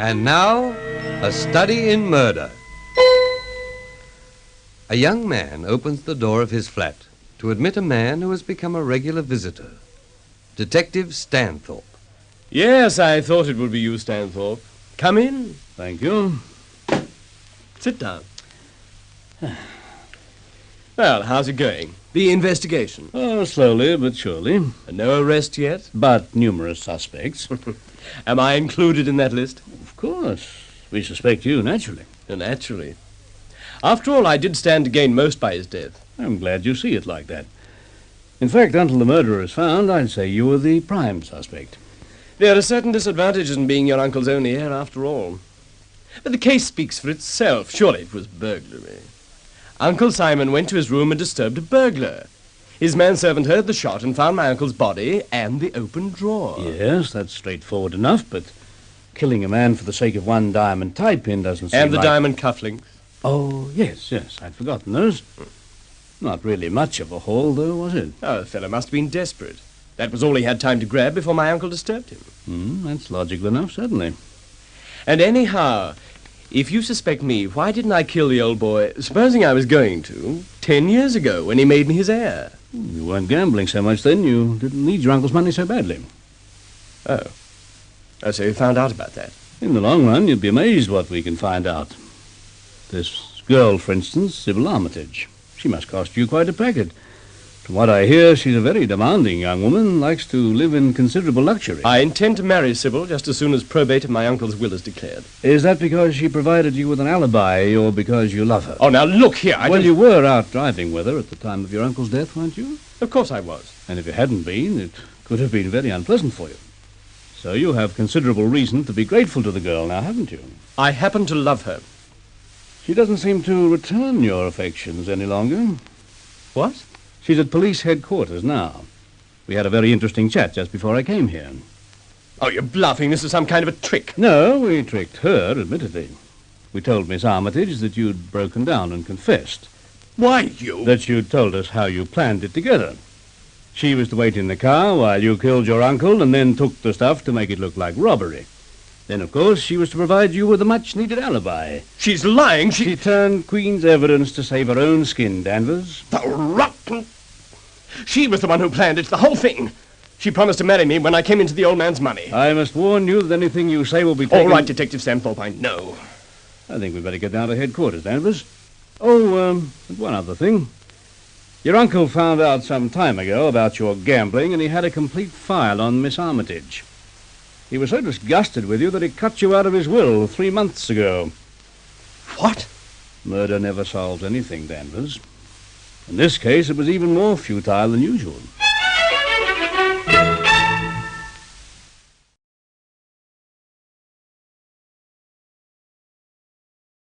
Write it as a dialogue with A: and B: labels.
A: And now, a study in murder. A young man opens the door of his flat to admit a man who has become a regular visitor. Detective Stanthorpe.
B: Yes, I thought it would be you, Stanthorpe. Come in.
C: Thank you.
B: Sit down. Well, how's it going? The investigation?
C: Oh, slowly but surely.
B: No arrest yet?
C: But numerous suspects.
B: Am I included in that list?
C: Of course. We suspect you, naturally.
B: Naturally. After all, I did stand to gain most by his death.
C: I'm glad you see it like that. In fact, until the murderer is found, I'd say you were the prime suspect.
B: There are certain disadvantages in being your uncle's only heir, after all. But the case speaks for itself. Surely it was burglary. Uncle Simon went to his room and disturbed a burglar. His manservant heard the shot and found my uncle's body and the open drawer.
C: Yes, that's straightforward enough, but killing a man for the sake of one diamond tie pin doesn't seem
B: And the
C: right.
B: diamond cufflinks.
C: Oh, yes, I'd forgotten those. Not really much of a haul, though, was it?
B: Oh, the fellow must have been desperate. That was all he had time to grab before my uncle disturbed him.
C: That's logical enough, certainly.
B: And anyhow, if you suspect me, why didn't I kill the old boy, supposing I was going to, 10 years ago when he made me his heir?
C: You weren't gambling so much then. You didn't need your uncle's money so badly.
B: Oh, so you found out about that?
C: In the long run, you'd be amazed what we can find out. This girl, for instance, Sybil Armitage. She must cost you quite a packet. From what I hear, she's a very demanding young woman, likes to live in considerable luxury.
B: I intend to marry Sybil just as soon as probate of my uncle's will is declared.
C: Is that because she provided you with an alibi, or because you love her?
B: Oh, now look here,
C: You were out driving with her at the time of your uncle's death, weren't you?
B: Of course I was.
C: And if you hadn't been, it could have been very unpleasant for you. So you have considerable reason to be grateful to the girl now, haven't you?
B: I happen to love her.
C: She doesn't seem to return your affections any longer.
B: What?
C: She's at police headquarters now. We had a very interesting chat just before I came here.
B: Oh, you're bluffing. This is some kind of a trick.
C: No, we tricked her, admittedly. We told Miss Armitage that you'd broken down and confessed.
B: Why, you?
C: That you'd told us how you planned it together. She was to wait in the car while you killed your uncle and then took the stuff to make it look like robbery. Then, of course, she was to provide you with a much-needed alibi.
B: She's lying.
C: She turned Queen's evidence to save her own skin, Danvers.
B: The rotten... She was the one who planned it, the whole thing. She promised to marry me when I came into the old man's money.
C: I must warn you that anything you say will be taken...
B: All right, Detective Stanthorpe, I know.
C: I think we'd better get down to headquarters, Danvers. Oh, and one other thing. Your uncle found out some time ago about your gambling, and he had a complete file on Miss Armitage. He was so disgusted with you that he cut you out of his will 3 months ago.
B: What?
C: Murder never solves anything, Danvers. In this case, it was even more futile than usual.